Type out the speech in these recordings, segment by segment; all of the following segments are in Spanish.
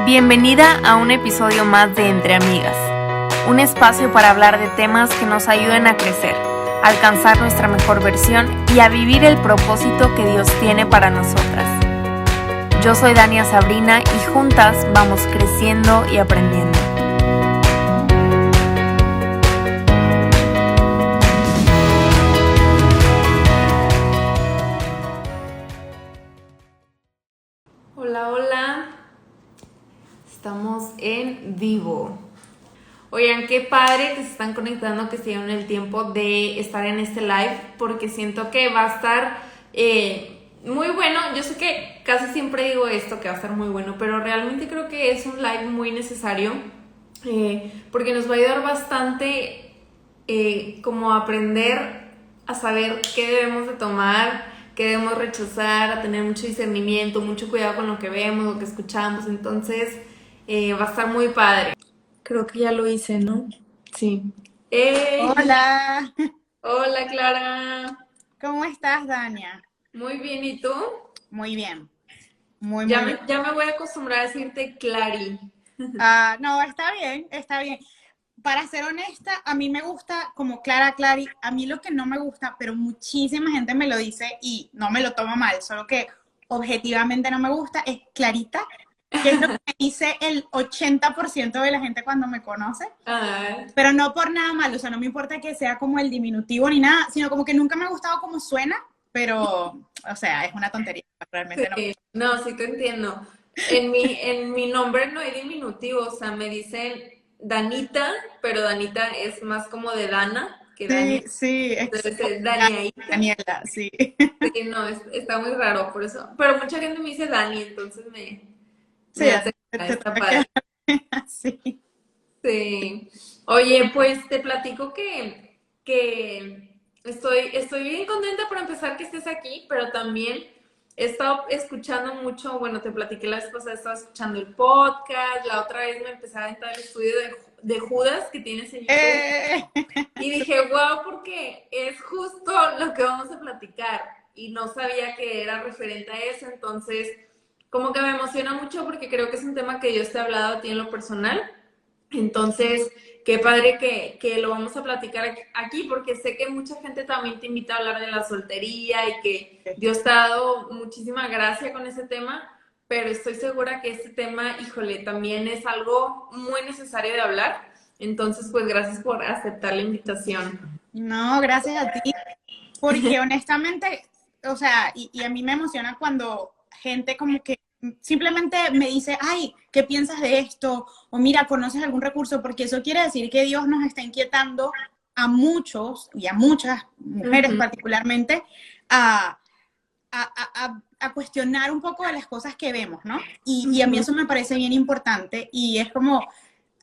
Bienvenida a un episodio más de Entre Amigas, un espacio para hablar de temas que nos ayuden a crecer, a alcanzar nuestra mejor versión y a vivir el propósito que Dios tiene para nosotras. Yo soy Dania Sabrina y juntas vamos creciendo y aprendiendo. Hola, hola. Estamos en vivo. Oigan, qué padre que se están conectando, que se dieron el tiempo de estar en este live, porque siento que va a estar muy bueno. Yo sé que casi siempre digo esto, que va a estar muy bueno, pero realmente creo que es un live muy necesario, porque nos va a ayudar bastante como a aprender a saber qué debemos de tomar, qué debemos rechazar, a tener mucho discernimiento, mucho cuidado con lo que vemos, lo que escuchamos. Entonces va a estar muy padre. Creo que ya lo hice, ¿no? Sí. ¡Hey! Hola, Hola, Clara. ¿cómo estás, Dania? Muy bien, ¿y tú? Muy bien, muy, Ya muy me, bien. ya me voy a acostumbrar a decirte Clary. No, está bien, está bien. Para ser honesta, a mí me gusta como Clara Clary. A mí lo que no me gusta, pero muchísima gente me lo dice y no me lo toma mal, solo que objetivamente no me gusta, es Clarita, que es lo que me dice el 80% de la gente cuando me conoce. Ah, Pero no por nada malo, o sea, no me importa que sea como el diminutivo ni nada, sino como que nunca me ha gustado cómo suena, pero, o sea, es una tontería, realmente no. sí. No, sí te entiendo. En mi nombre no hay diminutivo, o sea, me dicen Danita, pero Danita es más como de Dana que Dani. Sí, sí, Entonces es Daniaita. Daniela, sí. Sí, no, está muy raro por eso. Pero mucha gente me dice Dani, entonces Sí, me hace, te está toca padre. quedar así. Sí. Oye, pues te platico que estoy bien contenta por empezar que estés aquí, pero también he estado escuchando mucho, bueno, te platiqué la vez pasada, estaba escuchando el podcast, la otra vez me empecé a entrar el estudio de Judas que tienes en YouTube Eh, y dije, wow, porque es justo lo que vamos a platicar y no sabía que era referente a eso, entonces como que me emociona mucho porque creo que es un tema que Dios te ha hablado a ti en lo personal. Entonces, qué padre que lo vamos a platicar aquí, porque sé que mucha gente también te invita a hablar de la soltería y que Dios te ha dado muchísima gracia con ese tema, pero estoy segura que este tema, híjole, también es algo muy necesario de hablar. Entonces, pues gracias por aceptar la invitación. no, gracias a ti, porque honestamente, o sea, y a mí me emociona cuando gente como que simplemente me dice, ay, ¿qué piensas de esto? O mira, ¿conoces algún recurso? Porque eso quiere decir que Dios nos está inquietando a muchos y a muchas mujeres Ujú. particularmente a, a cuestionar un poco de las cosas que vemos, ¿no? Y a mí Ujú. eso me parece bien importante y es como,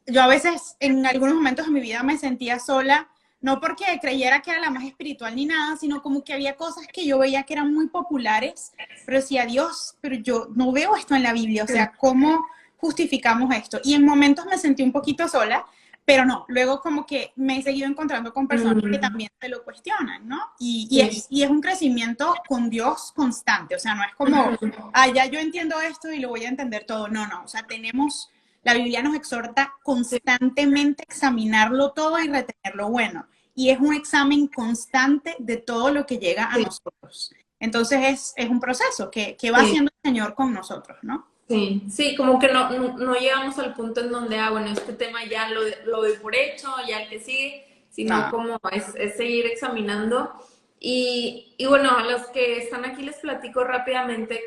yo a veces en algunos momentos de mi vida me sentía sola, no porque creyera que era la más espiritual ni nada, sino como que había cosas que yo veía que eran muy populares, pero decía, Dios, pero yo no veo esto en la Biblia, o sea, ¿cómo justificamos esto? Y en momentos me sentí un poquito sola, pero no, luego como que me he seguido encontrando con personas que Mm, también se lo cuestionan, ¿no? sí. Y es un crecimiento con Dios constante, o sea, no es como, Ujú. ah, ya yo entiendo esto y lo voy a entender todo, no, no, o sea, tenemos la Biblia nos exhorta Sí, constantemente a examinarlo todo y retener lo bueno. Y es un examen constante de todo lo que llega a sí, nosotros. Entonces es un proceso que va sí. haciendo el Señor con nosotros, ¿no? Sí, sí, como que no llegamos al punto en donde, bueno, este tema ya lo doy por hecho, ya el que sigue, sino No. como es seguir examinando. Y bueno, a los que están aquí les platico rápidamente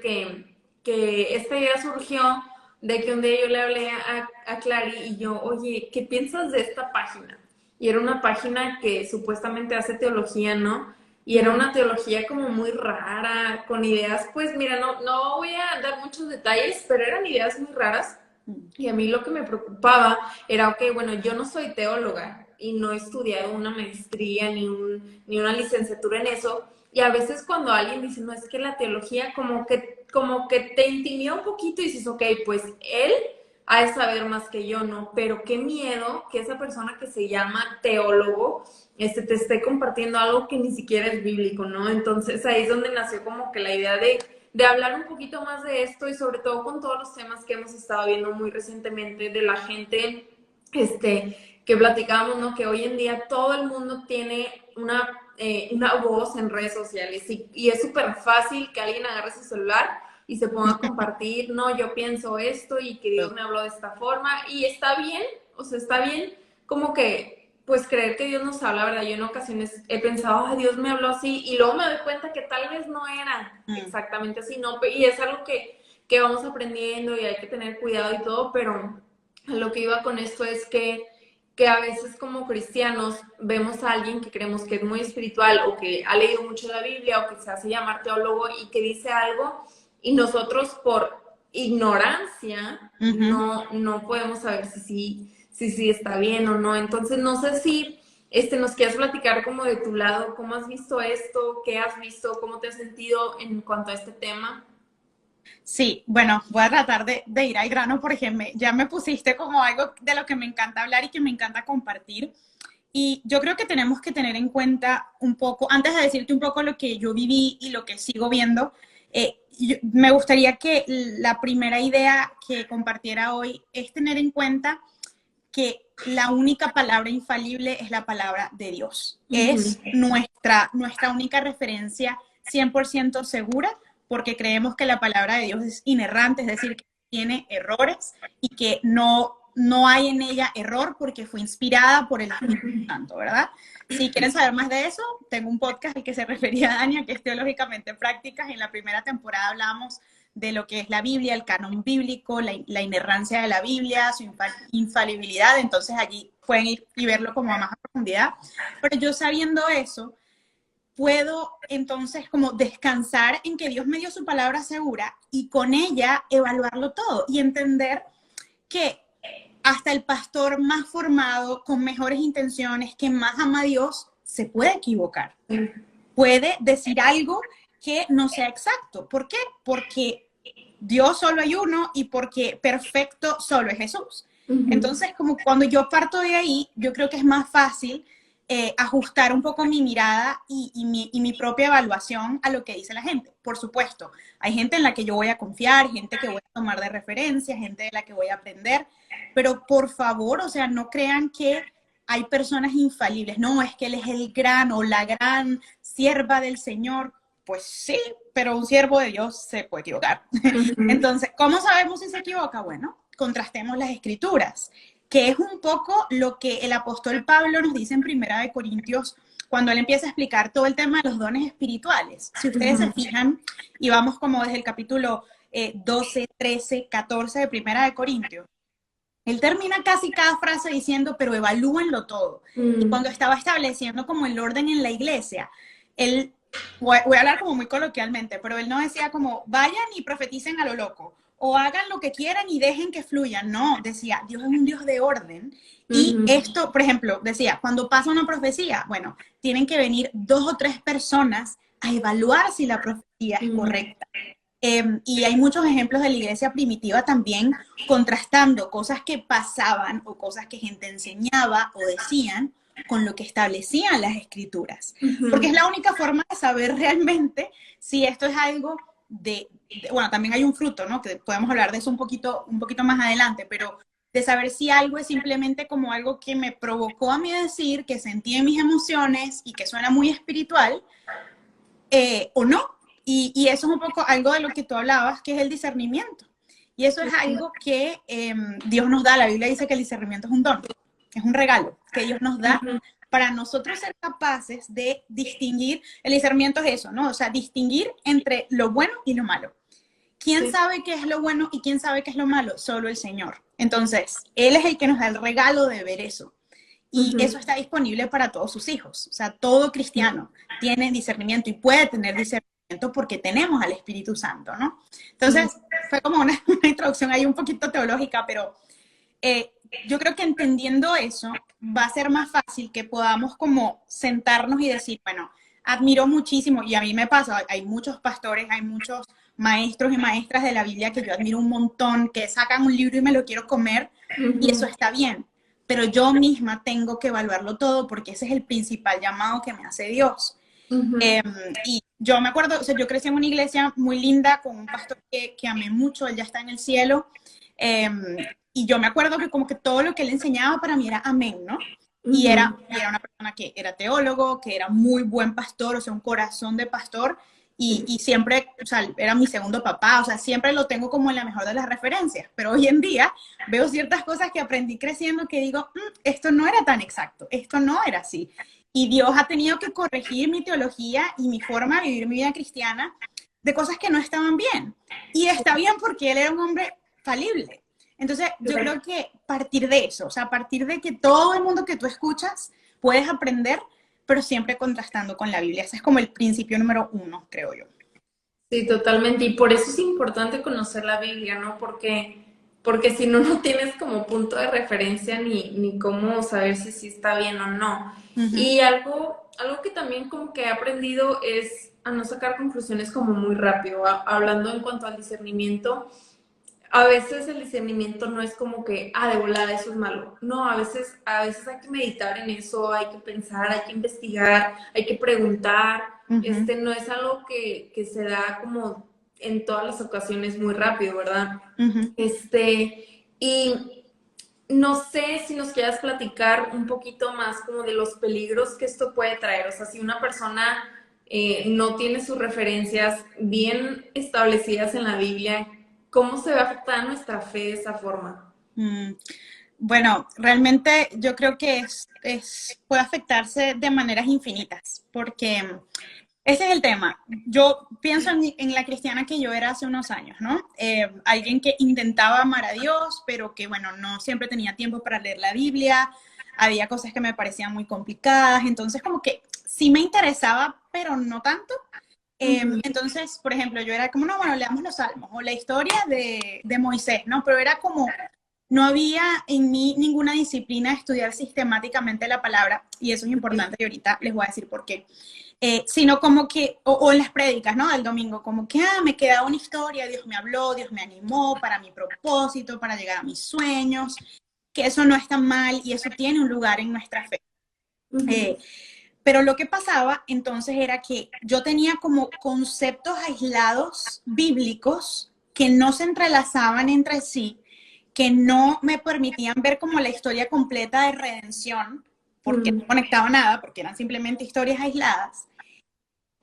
que esta idea surgió de que un día yo le hablé a Clary y yo, oye, ¿qué piensas de esta página? Y era una página que supuestamente hace teología, ¿no? Y era una teología como muy rara, con ideas, pues mira, no voy a dar muchos detalles, pero eran ideas muy raras. Y a mí lo que me preocupaba era, ok, bueno, yo no soy teóloga y no he estudiado una maestría ni una licenciatura en eso. Y a veces cuando alguien dice, no, es que la teología como que te intimida un poquito y dices, ok, pues él ha de saber más que yo, ¿no? Pero qué miedo que esa persona que se llama teólogo te esté compartiendo algo que ni siquiera es bíblico, ¿no? Entonces ahí es donde nació como que la idea de hablar un poquito más de esto y sobre todo con todos los temas que hemos estado viendo muy recientemente de la gente, que platicábamos, ¿no? Que hoy en día todo el mundo tiene una voz en redes sociales y es súper fácil que alguien agarre su celular y se ponga a compartir, no, yo pienso esto y que Dios me habló de esta forma y está bien, o sea, está bien como que, pues creer que Dios nos habla, ¿verdad? Yo en ocasiones he pensado, Dios me habló así y luego me doy cuenta que tal vez no era exactamente así, ¿no? Y es algo que vamos aprendiendo y hay que tener cuidado y todo, pero lo que iba con esto es que a veces como cristianos vemos a alguien que creemos que es muy espiritual o que ha leído mucho la Biblia o que se hace llamar teólogo y que dice algo y nosotros por ignorancia no podemos saber si sí está bien o no. Entonces no sé si nos quieres platicar como de tu lado, cómo has visto esto, qué has visto, cómo te has sentido en cuanto a este tema. Sí, bueno, voy a tratar de ir al grano porque ya me pusiste como algo de lo que me encanta hablar y que me encanta compartir. Y yo creo que tenemos que tener en cuenta un poco, antes de decirte un poco lo que yo viví y lo que sigo viendo, me gustaría que la primera idea que compartiera hoy es tener en cuenta que la única palabra infalible es la palabra de Dios. Es nuestra única referencia 100% segura, porque creemos que la palabra de Dios es inerrante, es decir, que tiene errores y que no hay en ella error porque fue inspirada por el Espíritu Santo, ¿verdad? Si quieren saber más de eso, tengo un podcast al que se refería Dania, que es Teológicamente Prácticas. En la primera temporada hablamos de lo que es la Biblia, el canon bíblico, la inerrancia de la Biblia, su infalibilidad. Entonces allí pueden ir y verlo como a más profundidad. Pero yo sabiendo eso, puedo entonces como descansar en que Dios me dio su palabra segura y con ella evaluarlo todo y entender que hasta el pastor más formado, con mejores intenciones, que más ama a Dios, se puede equivocar. Puede decir algo que no sea exacto. ¿Por qué? Porque Dios solo hay uno y porque perfecto solo es Jesús. Entonces, como cuando yo parto de ahí, yo creo que es más fácil ajustar un poco mi mirada y mi propia evaluación a lo que dice la gente. Por supuesto, hay gente en la que yo voy a confiar, gente que voy a tomar de referencia, gente de la que voy a aprender, pero por favor, o sea, no crean que hay personas infalibles. No, es que él es el gran o la gran sierva del Señor. Pues sí, pero un siervo de Dios se puede equivocar. Entonces, ¿cómo sabemos si se equivoca? Bueno, contrastemos las escrituras, que es un poco lo que el apóstol Pablo nos dice en Primera de Corintios, cuando él empieza a explicar todo el tema de los dones espirituales. Si ustedes se fijan, y vamos como desde el capítulo 12, 13, 14 de Primera de Corintios, él termina casi cada frase diciendo, pero evalúenlo todo. Y cuando estaba estableciendo como el orden en la iglesia, él, voy a hablar como muy coloquialmente, pero él no decía como, vayan y profeticen a lo loco, o hagan lo que quieran y dejen que fluyan. No, decía, Dios es un Dios de orden. Y esto, por ejemplo, decía, cuando pasa una profecía, bueno, tienen que venir 2 o 3 personas a evaluar si la profecía es correcta. Y hay muchos ejemplos de la iglesia primitiva también contrastando cosas que pasaban o cosas que gente enseñaba o decían con lo que establecían las escrituras. Porque es la única forma de saber realmente si esto es algo bueno, también hay un fruto, ¿no? Que podemos hablar de eso un poquito más adelante, pero de saber si algo es simplemente como algo que me provocó a mí decir, que sentí en mis emociones y que suena muy espiritual, o no. Y eso es un poco algo de lo que tú hablabas, que es el discernimiento. Y eso es algo que Dios nos da. La Biblia dice que el discernimiento es un don, es un regalo que Dios nos da para nosotros ser capaces de distinguir. El discernimiento es eso, ¿no? O sea, distinguir entre lo bueno y lo malo. ¿Quién sabe qué es lo bueno y quién sabe qué es lo malo? Solo el Señor. Entonces, Él es el que nos da el regalo de ver eso. Y eso está disponible para todos sus hijos. O sea, todo cristiano tiene discernimiento y puede tener discernimiento porque tenemos al Espíritu Santo, ¿no? Entonces, fue como una introducción ahí un poquito teológica, pero yo creo que entendiendo eso va a ser más fácil que podamos como sentarnos y decir, bueno, admiro muchísimo, y a mí me pasa, hay muchos pastores, hay muchos maestros y maestras de la Biblia que yo admiro un montón, que sacan un libro y me lo quiero comer, y eso está bien. Pero yo misma tengo que evaluarlo todo porque ese es el principal llamado que me hace Dios. Y yo me acuerdo, o sea, yo crecí en una iglesia muy linda con un pastor que amé mucho, él ya está en el cielo, eh, y yo me acuerdo que como que todo lo que él enseñaba para mí era amén, ¿no? Ujú. Y era una persona que era teólogo, que era muy buen pastor, o sea, un corazón de pastor, y siempre, o sea, era mi segundo papá, o sea, siempre lo tengo como en la mejor de las referencias, pero hoy en día veo ciertas cosas que aprendí creciendo que digo, esto no era tan exacto, esto no era así. Y Dios ha tenido que corregir mi teología y mi forma de vivir mi vida cristiana de cosas que no estaban bien. Y está bien porque él era un hombre falible. Entonces, yo creo que partir de eso, o sea, a partir de que todo el mundo que tú escuchas puedes aprender, pero siempre contrastando con la Biblia. Ese es como el principio número uno, creo yo. Sí, totalmente. Y por eso es importante conocer la Biblia, ¿no? Porque si no, no tienes como punto de referencia ni cómo saber si sí está bien o no. Uh -huh. Y algo que también como que he aprendido es a no sacar conclusiones como muy rápido. Hablando en cuanto al discernimiento, a veces el discernimiento no es como que, de volada, eso es malo. No, a veces hay que meditar en eso, hay que pensar, hay que investigar, hay que preguntar. Uh -huh. No es algo que se da como en todas las ocasiones muy rápido, ¿verdad? Uh -huh. Y no sé si nos quieras platicar un poquito más como de los peligros que esto puede traer. O sea, si una persona no tiene sus referencias bien establecidas en la Biblia, ¿cómo se va a afectar nuestra fe de esa forma? Bueno, realmente yo creo que puede afectarse de maneras infinitas, porque ese es el tema. Yo pienso en la cristiana que yo era hace unos años, ¿no? Alguien que intentaba amar a Dios, pero que, bueno, no siempre tenía tiempo para leer la Biblia, había cosas que me parecían muy complicadas, entonces como que sí me interesaba, pero no tanto. Entonces, por ejemplo, yo era como, no, bueno, leamos los salmos o la historia de Moisés, ¿no? Pero era como, no había en mí ninguna disciplina de estudiar sistemáticamente la palabra, y eso es importante, y ahorita les voy a decir por qué. Sino como que, o en las prédicas, ¿no? Del domingo, como que, me queda una historia, Dios me habló, Dios me animó para mi propósito, para llegar a mis sueños, que eso no está mal y eso tiene un lugar en nuestra fe. Pero lo que pasaba entonces era que yo tenía como conceptos aislados bíblicos que no se entrelazaban entre sí, que no me permitían ver como la historia completa de redención, porque no conectaba nada, porque eran simplemente historias aisladas.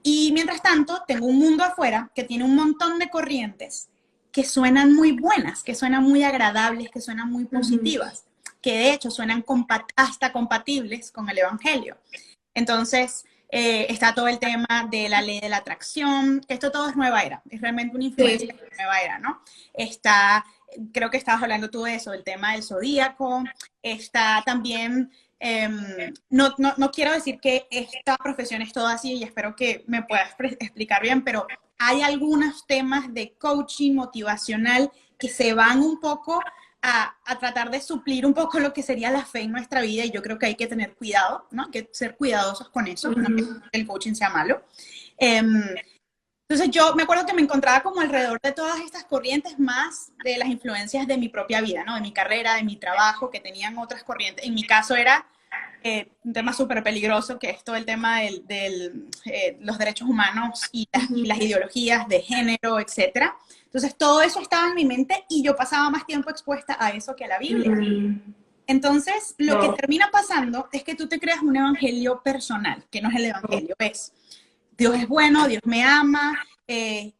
Y mientras tanto, tengo un mundo afuera que tiene un montón de corrientes que suenan muy buenas, que suenan muy agradables, que suenan muy positivas, que de hecho suenan hasta compatibles con el Evangelio. Entonces, está todo el tema de la ley de la atracción, que esto todo es nueva era, es realmente una influencia de nueva era, ¿no? Está, creo que estabas hablando tú de eso, el tema del zodíaco, está también, no quiero decir que esta profesión es toda así y espero que me puedas explicar bien, pero hay algunos temas de coaching motivacional que se van un poco a tratar de suplir un poco lo que sería la fe en nuestra vida y yo creo que hay que tener cuidado, ¿no? Hay que ser cuidadosos con eso, no que el coaching sea malo. Entonces yo me acuerdo que me encontraba como alrededor de todas estas corrientes más de las influencias de mi propia vida, ¿no? De mi carrera, de mi trabajo, que tenían otras corrientes. En mi caso era un tema súper peligroso, que es todo el tema de los derechos humanos y las ideologías de género, etcétera. Entonces todo eso estaba en mi mente y yo pasaba más tiempo expuesta a eso que a la Biblia. Entonces lo que termina pasando es que tú te creas un evangelio personal, que no es el evangelio, es Dios es bueno, Dios me ama, él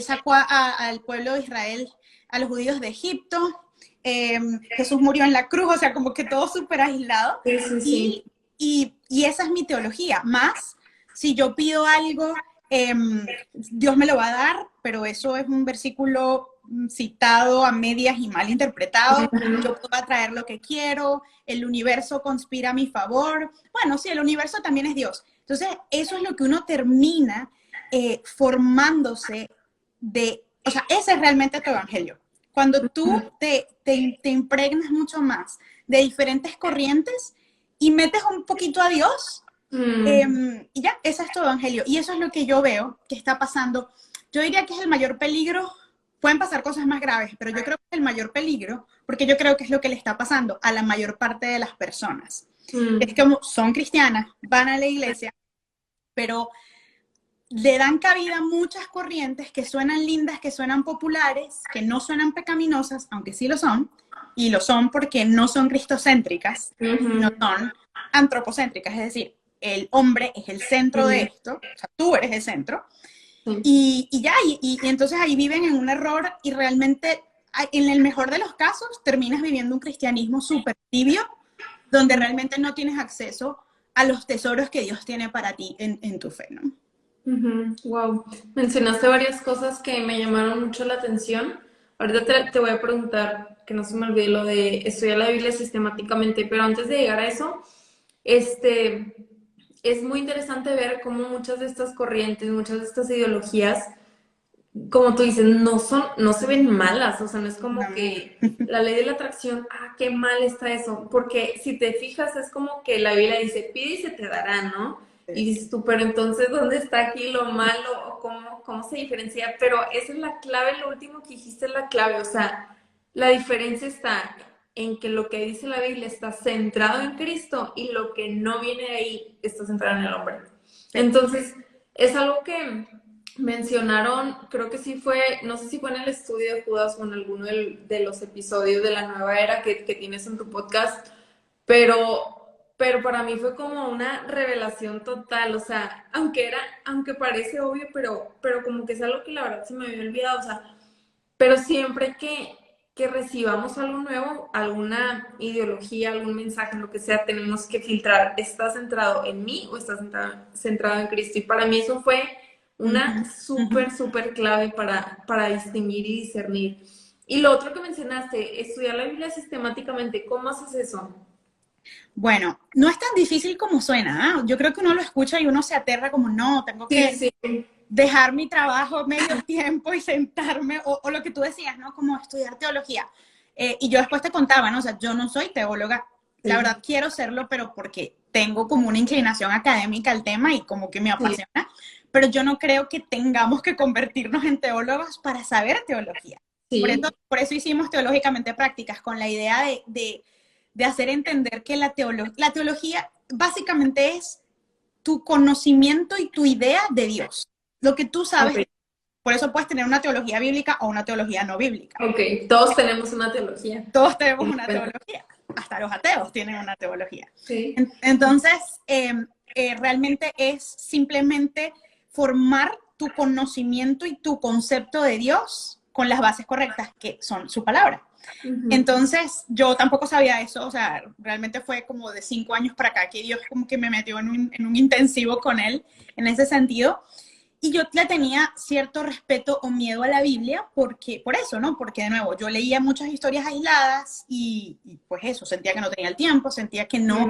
sacó al pueblo de Israel, a los judíos de Egipto, Jesús murió en la cruz, o sea, como que todo súper aislado. Sí. Y esa es mi teología. Más, si yo pido algo, Dios me lo va a dar, pero eso es un versículo citado a medias y mal interpretado. Yo puedo atraer lo que quiero, el universo conspira a mi favor. Bueno, sí, el universo también es Dios. Entonces, eso es lo que uno termina formándose o sea, ese es realmente tu evangelio. Cuando tú te impregnas mucho más de diferentes corrientes y metes un poquito a Dios, y ya, ese es tu evangelio. Y eso es lo que yo veo que está pasando. Yo diría que es el mayor peligro. Pueden pasar cosas más graves, pero yo creo que es el mayor peligro, porque yo creo que es lo que le está pasando a la mayor parte de las personas. Es como son cristianas, van a la iglesia, pero le dan cabida a muchas corrientes que suenan lindas, que suenan populares, que no suenan pecaminosas, aunque sí lo son, y lo son porque no son cristocéntricas, no son antropocéntricas, es decir, el hombre es el centro de esto, o sea, tú eres el centro, y entonces ahí viven en un error y realmente, en el mejor de los casos, terminas viviendo un cristianismo súper tibio, donde realmente no tienes acceso a los tesoros que Dios tiene para ti en tu fe, ¿no? Wow, mencionaste varias cosas que me llamaron mucho la atención. Ahorita te voy a preguntar, que no se me olvide lo de estudiar la Biblia sistemáticamente, pero antes de llegar a eso, es muy interesante ver cómo muchas de estas corrientes, muchas de estas ideologías, como tú dices, no se ven malas, o sea, no es como que la ley de la atracción, qué mal está eso, porque si te fijas es como que la Biblia dice, pide y se te dará, ¿no? Y dices tú, pero entonces, ¿dónde está aquí lo malo? ¿O cómo se diferencia? Pero esa es la clave, lo último que dijiste es la clave, o sea, la diferencia está en que lo que dice la Biblia está centrado en Cristo y lo que no viene de ahí está centrado en el hombre. Entonces, es algo que mencionaron, creo que sí fue, no sé si fue en el estudio de Judas o en alguno de los episodios de la nueva era que tienes en tu podcast, pero para mí fue como una revelación total, o sea, aunque parece obvio, pero como que es algo que la verdad se me había olvidado, o sea, pero siempre que recibamos algo nuevo, alguna ideología, algún mensaje, lo que sea, tenemos que filtrar, ¿está centrado en mí o está centrado en Cristo? Y para mí eso fue una súper clave para distinguir y discernir. Y lo otro que mencionaste, estudiar la Biblia sistemáticamente, ¿cómo haces eso? Bueno, no es tan difícil como suena, ¿eh? Yo creo que uno lo escucha y uno se aterra como, no, tengo que dejar mi trabajo medio tiempo y sentarme, o lo que tú decías, ¿no? Como estudiar teología. Y yo después te contaba, ¿no? O sea, yo no soy teóloga, la verdad quiero serlo, pero porque tengo como una inclinación académica al tema y como que me apasiona, pero yo no creo que tengamos que convertirnos en teólogos para saber teología. Por eso hicimos teológicamente prácticas, con la idea de hacer entender que la teología básicamente es tu conocimiento y tu idea de Dios, lo que tú sabes. Por eso puedes tener una teología bíblica o una teología no bíblica. Todos tenemos una teología. Todos tenemos una teología. Hasta los ateos tienen una teología. Entonces, realmente es simplemente formar tu conocimiento y tu concepto de Dios con las bases correctas, que son su palabra. Entonces, yo tampoco sabía eso, o sea, realmente fue como de 5 años para acá que Dios como que me metió en un intensivo con él, en ese sentido, y yo le tenía cierto respeto o miedo a la Biblia, por eso, ¿no? Porque de nuevo, yo leía muchas historias aisladas y pues eso, sentía que no tenía el tiempo, sentía que no...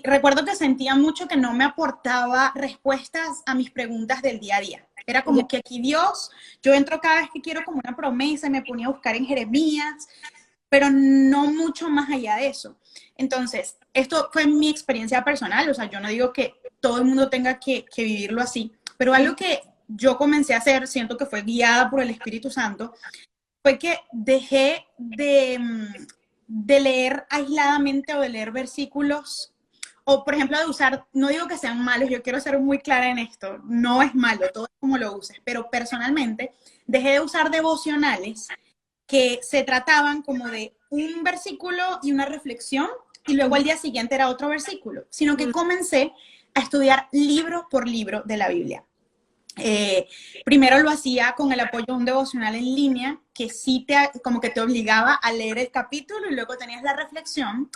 recuerdo que sentía mucho que no me aportaba respuestas a mis preguntas del día a día. Era como que aquí Dios, yo entro cada vez que quiero como una promesa, me ponía a buscar en Jeremías, pero no mucho más allá de eso. Entonces, esto fue mi experiencia personal, o sea, yo no digo que todo el mundo tenga que vivirlo así, pero algo que yo comencé a hacer, siento que fue guiada por el Espíritu Santo, fue que dejé de leer aisladamente o de leer versículos, o por ejemplo de usar, no digo que sean malos, yo quiero ser muy clara en esto, no es malo, todo es como lo uses, pero personalmente dejé de usar devocionales que se trataban como de un versículo y una reflexión, y luego al día siguiente era otro versículo, sino que comencé a estudiar libro por libro de la Biblia. Primero lo hacía con el apoyo de un devocional en línea, que sí como que te obligaba a leer el capítulo y luego tenías la reflexión,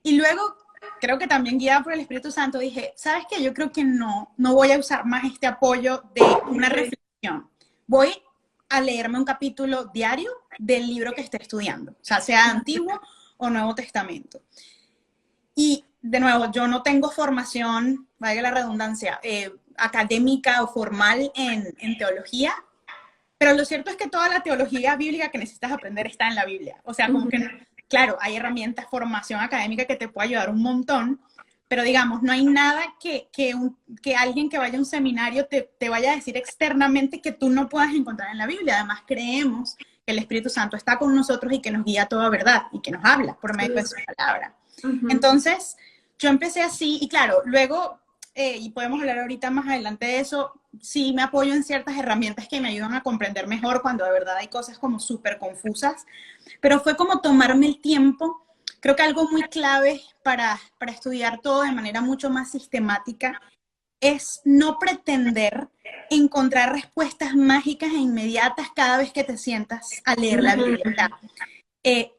y luego creo que también guiada por el Espíritu Santo dije, ¿sabes qué? Yo creo que no voy a usar más este apoyo de una reflexión. Voy a leerme un capítulo diario del libro que esté estudiando, o sea Antiguo o Nuevo Testamento. Y de nuevo, yo no tengo formación, valga la redundancia, académica o formal en teología, pero lo cierto es que toda la teología bíblica que necesitas aprender está en la Biblia. O sea, como que, claro, hay herramientas, formación académica que te puede ayudar un montón, pero digamos, no hay nada que alguien que vaya a un seminario te vaya a decir externamente que tú no puedas encontrar en la Biblia. Además, creemos que el Espíritu Santo está con nosotros y que nos guía a toda verdad y que nos habla por medio de su palabra. Entonces, yo empecé así y claro, luego y podemos hablar ahorita más adelante de eso, sí me apoyo en ciertas herramientas que me ayudan a comprender mejor cuando de verdad hay cosas como súper confusas, pero fue como tomarme el tiempo. Creo que algo muy clave para estudiar todo de manera mucho más sistemática es no pretender encontrar respuestas mágicas e inmediatas cada vez que te sientas a leer la Biblia. O sea, eh,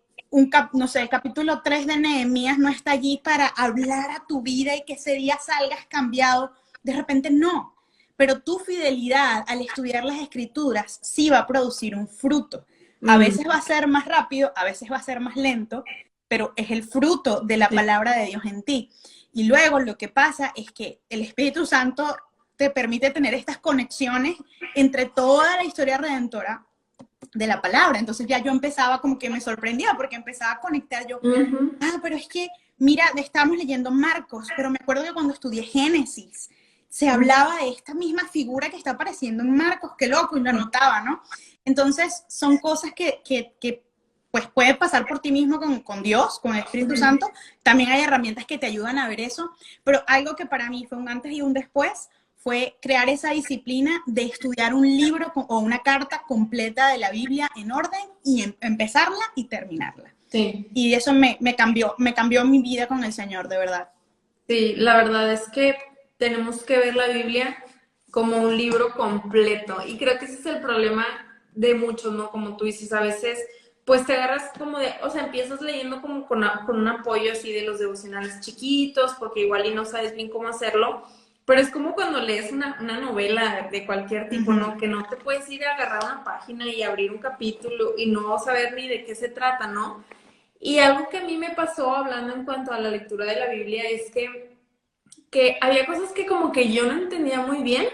no sé, el capítulo 3 de Nehemías no está allí para hablar a tu vida y que ese día salgas cambiado. De repente no. Pero tu fidelidad al estudiar las escrituras sí va a producir un fruto. A veces va a ser más rápido, a veces va a ser más lento, pero es el fruto de la palabra de Dios en ti. Y luego lo que pasa es que el Espíritu Santo te permite tener estas conexiones entre toda la historia redentora de la palabra. Entonces ya yo empezaba como que me sorprendía porque empezaba a conectar yo, pero es que, mira, estamos leyendo Marcos, pero me acuerdo que cuando estudié Génesis, se hablaba de esta misma figura que está apareciendo en Marcos, qué loco, y lo anotaba, ¿no? Entonces son cosas que pues puede pasar por ti mismo con Dios, con el Espíritu Santo. También hay herramientas que te ayudan a ver eso, pero algo que para mí fue un antes y un después fue crear esa disciplina de estudiar un libro o una carta completa de la Biblia en orden y empezarla y terminarla. Sí. Y eso me cambió mi vida con el Señor, de verdad. Sí, la verdad es que tenemos que ver la Biblia como un libro completo y creo que ese es el problema de muchos, ¿no? Como tú dices, a veces pues te agarras como de, o sea, empiezas leyendo como con un apoyo así de los devocionales chiquitos porque igual y no sabes bien cómo hacerlo, pero es como cuando lees una novela de cualquier tipo, ¿no? Que no te puedes ir a agarrar una página y abrir un capítulo y no saber ni de qué se trata, ¿no? Y algo que a mí me pasó hablando en cuanto a la lectura de la Biblia es que había cosas que como que yo no entendía muy bien,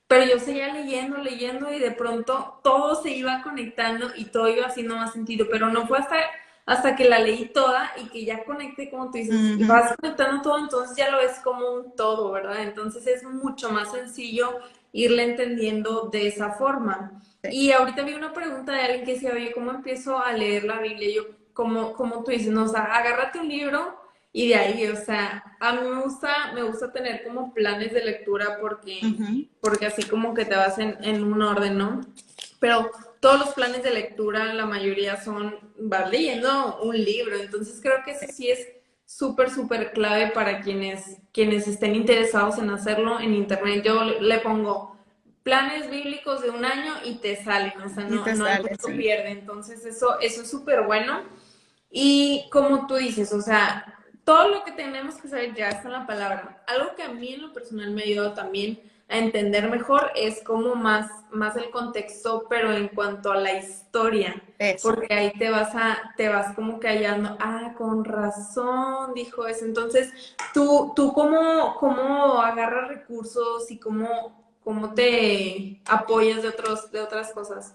pero yo seguía leyendo y de pronto todo se iba conectando y todo iba haciendo más sentido, pero no fue hasta que la leí toda y que ya conecté, como tú dices, vas conectando todo, entonces ya lo ves como un todo, ¿verdad? Entonces es mucho más sencillo irle entendiendo de esa forma. Sí. Y ahorita vi una pregunta de alguien que decía, oye, ¿cómo empiezo a leer la Biblia? Yo, como tú dices, no, o sea, agárrate un libro y de ahí, o sea, a mí me gusta tener como planes de lectura porque así como que te vas en un orden, ¿no? Pero todos los planes de lectura, la mayoría vas leyendo un libro, entonces creo que eso sí es súper, súper clave para quienes estén interesados en hacerlo en internet. Yo le pongo planes bíblicos de un año y te salen, o sea, Y te no hay sale, punto sí. pierde, entonces eso es súper bueno. Y como tú dices, o sea, todo lo que tenemos que saber ya está en la palabra. Algo que a mí en lo personal me ha ayudado también a entender mejor es como más el contexto, pero en cuanto a la historia. Eso. Porque ahí te vas como que hallando, con razón, dijo eso. Entonces, tú cómo agarras recursos y cómo te apoyas de otras cosas.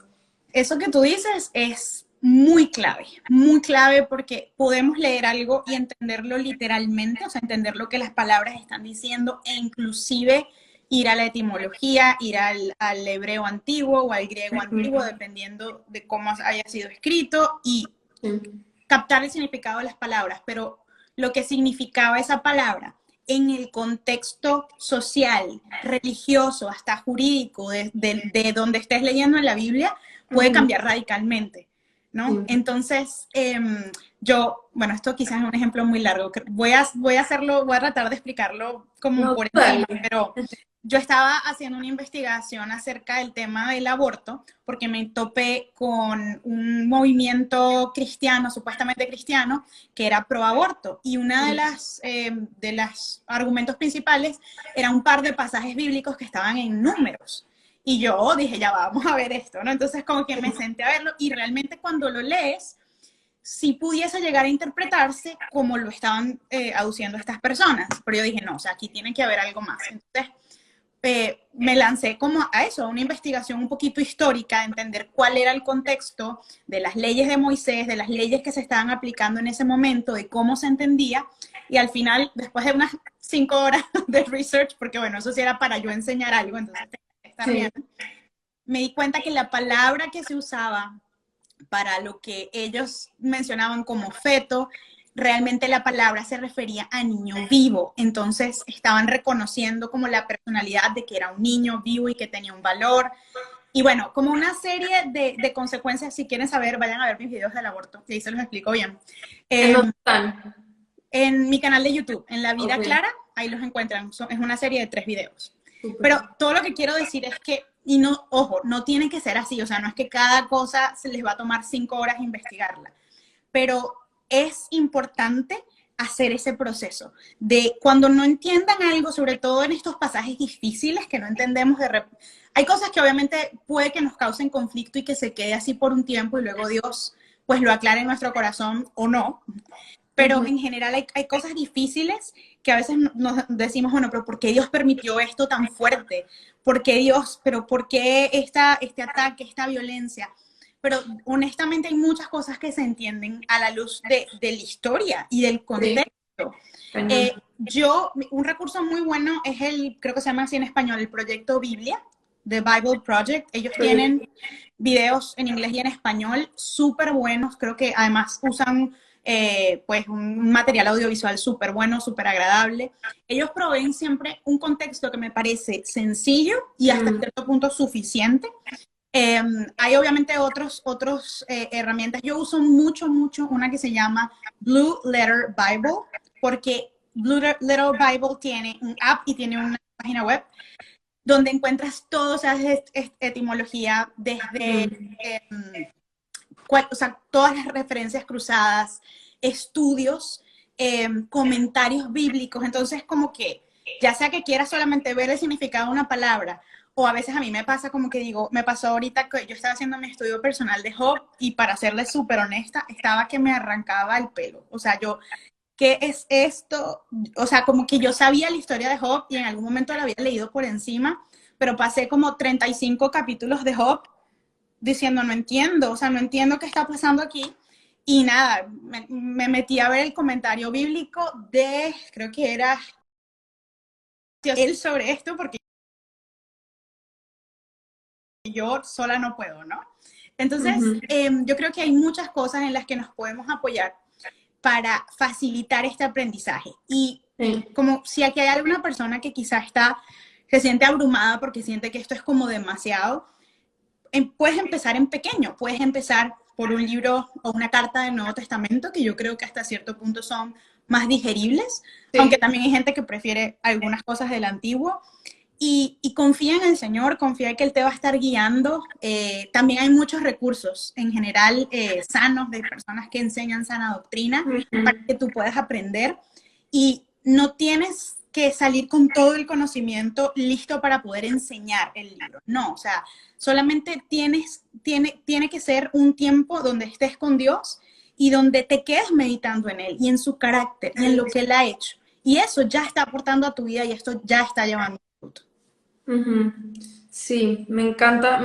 Eso que tú dices es muy clave porque podemos leer algo y entenderlo literalmente, o sea, entender lo que las palabras están diciendo e inclusive ir a la etimología, ir al hebreo antiguo o al griego antiguo, dependiendo de cómo haya sido escrito y captar el significado de las palabras, pero lo que significaba esa palabra en el contexto social, religioso, hasta jurídico, de donde estés leyendo en la Biblia, puede cambiar radicalmente, ¿no? Entonces, bueno, esto quizás es un ejemplo muy largo, voy a tratar de explicarlo como No, por dale. encima, pero yo estaba haciendo una investigación acerca del tema del aborto porque me topé con un movimiento cristiano, supuestamente cristiano, que era pro aborto. Y una de las argumentos principales era un par de pasajes bíblicos que estaban en números. Y yo dije, ya vamos a ver esto, ¿no? Entonces como que me senté a verlo y realmente cuando lo lees, sí pudiese llegar a interpretarse como lo estaban aduciendo estas personas. Pero yo dije, no, o sea, aquí tiene que haber algo más. Entonces me lancé como a eso, a una investigación un poquito histórica, a entender cuál era el contexto de las leyes de Moisés, de las leyes que se estaban aplicando en ese momento, de cómo se entendía, y al final, después de unas 5 horas de research, porque bueno, eso sí era para yo enseñar algo, entonces tenía que estar bien, me di cuenta que la palabra que se usaba para lo que ellos mencionaban como feto realmente la palabra se refería a niño vivo. Entonces estaban reconociendo como la personalidad de que era un niño vivo y que tenía un valor. Y bueno, como una serie de consecuencias, si quieren saber, vayan a ver mis videos del aborto, y ahí se los explico bien. ¿En dónde están? En mi canal de YouTube, en La Vida Ok, Clara, ahí los encuentran. Es una serie de 3 videos. súper. Pero todo lo que quiero decir es que, y no, ojo, no tiene que ser así, o sea, no es que cada cosa se les va a tomar 5 horas investigarla, pero es importante hacer ese proceso de cuando no entiendan algo, sobre todo en estos pasajes difíciles que no entendemos hay cosas que obviamente puede que nos causen conflicto y que se quede así por un tiempo y luego Dios pues lo aclare en nuestro corazón o no, pero en general hay cosas difíciles que a veces nos decimos, bueno, pero ¿por qué Dios permitió esto tan fuerte? ¿Por qué Dios, pero por qué este ataque, esta violencia? Pero honestamente hay muchas cosas que se entienden a la luz de la historia y del Sí, contexto. cañón. Un recurso muy bueno es creo que se llama así en español, el proyecto Biblia, The Bible Project. Ellos Sí. tienen videos en inglés y en español súper buenos. Creo que además usan pues un material audiovisual súper bueno, súper agradable. Ellos proveen siempre un contexto que me parece sencillo y hasta cierto punto suficiente. Hay obviamente otros herramientas. Yo uso mucho una que se llama Blue Letter Bible, porque Blue Letter Bible tiene un app y tiene una página web donde encuentras todo, o sea, etimología desde o sea, todas las referencias cruzadas, estudios, comentarios bíblicos. Entonces, como que, ya sea que quieras solamente ver el significado de una palabra, o a veces a mí me pasa como que digo, me pasó ahorita que yo estaba haciendo mi estudio personal de Job y para serle súper honesta, estaba que me arrancaba el pelo. O sea, yo, ¿qué es esto? O sea, como que yo sabía la historia de Job y en algún momento la había leído por encima, pero pasé como 35 capítulos de Job diciendo, no entiendo, o sea, no entiendo qué está pasando aquí. Y nada, me metí a ver el comentario bíblico creo que era él sobre esto, porque yo sola no puedo, ¿no? Entonces, yo creo que hay muchas cosas en las que nos podemos apoyar para facilitar este aprendizaje. Y Sí. como si aquí hay alguna persona que quizá se siente abrumada porque siente que esto es como demasiado, puedes empezar en pequeño, puedes empezar por un libro o una carta del Nuevo Testamento, que yo creo que hasta cierto punto son más digeribles, aunque Sí. también hay gente que prefiere algunas cosas del Antiguo. Y confía en el Señor, confía en que Él te va a estar guiando. También hay muchos recursos en general sanos de personas que enseñan sana doctrina para que tú puedas aprender. Y no tienes que salir con todo el conocimiento listo para poder enseñar el libro. No, o sea, solamente tiene que ser un tiempo donde estés con Dios y donde te quedes meditando en Él y en su carácter y en lo que Él ha hecho. Y eso ya está aportando a tu vida y esto ya está llevando fruto. Ujú. Sí, me encanta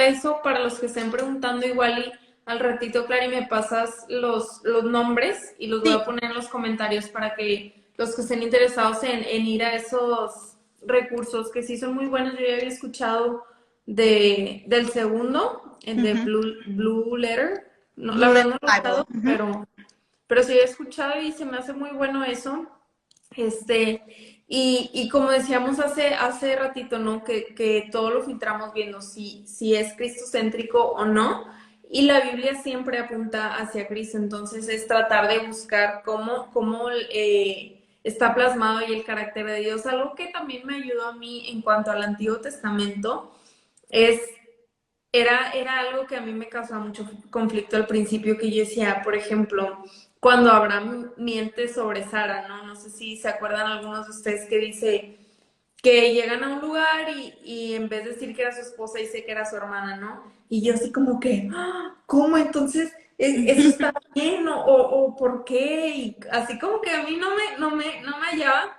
eso. Para los que estén preguntando, igual y al ratito, Clary, me pasas los nombres y los voy Sí. a poner en los comentarios para que los que estén interesados en ir a esos recursos, que sí son muy buenos. Yo ya había escuchado del segundo, el de Blue Letter. No, la Blue verdad Letter no lo he Bible. usado, pero sí he escuchado y se me hace muy bueno eso. Y como decíamos hace ratito, ¿no? Que todo lo filtramos viendo si es cristocéntrico o no. Y la Biblia siempre apunta hacia Cristo, entonces es tratar de buscar cómo está plasmado ahí el carácter de Dios. Algo que también me ayudó a mí en cuanto al Antiguo Testamento es, era algo que a mí me causaba mucho conflicto al principio, que yo decía, por ejemplo, cuando Abraham miente sobre Sara, ¿no? No sé si se acuerdan algunos de ustedes que dice que llegan a un lugar y en vez de decir que era su esposa, dice que era su hermana, ¿no? Y yo así como que, ¡ah! ¿Cómo? Entonces, ¿eso está bien? ¿O por qué? Y así como que a mí no me hallaba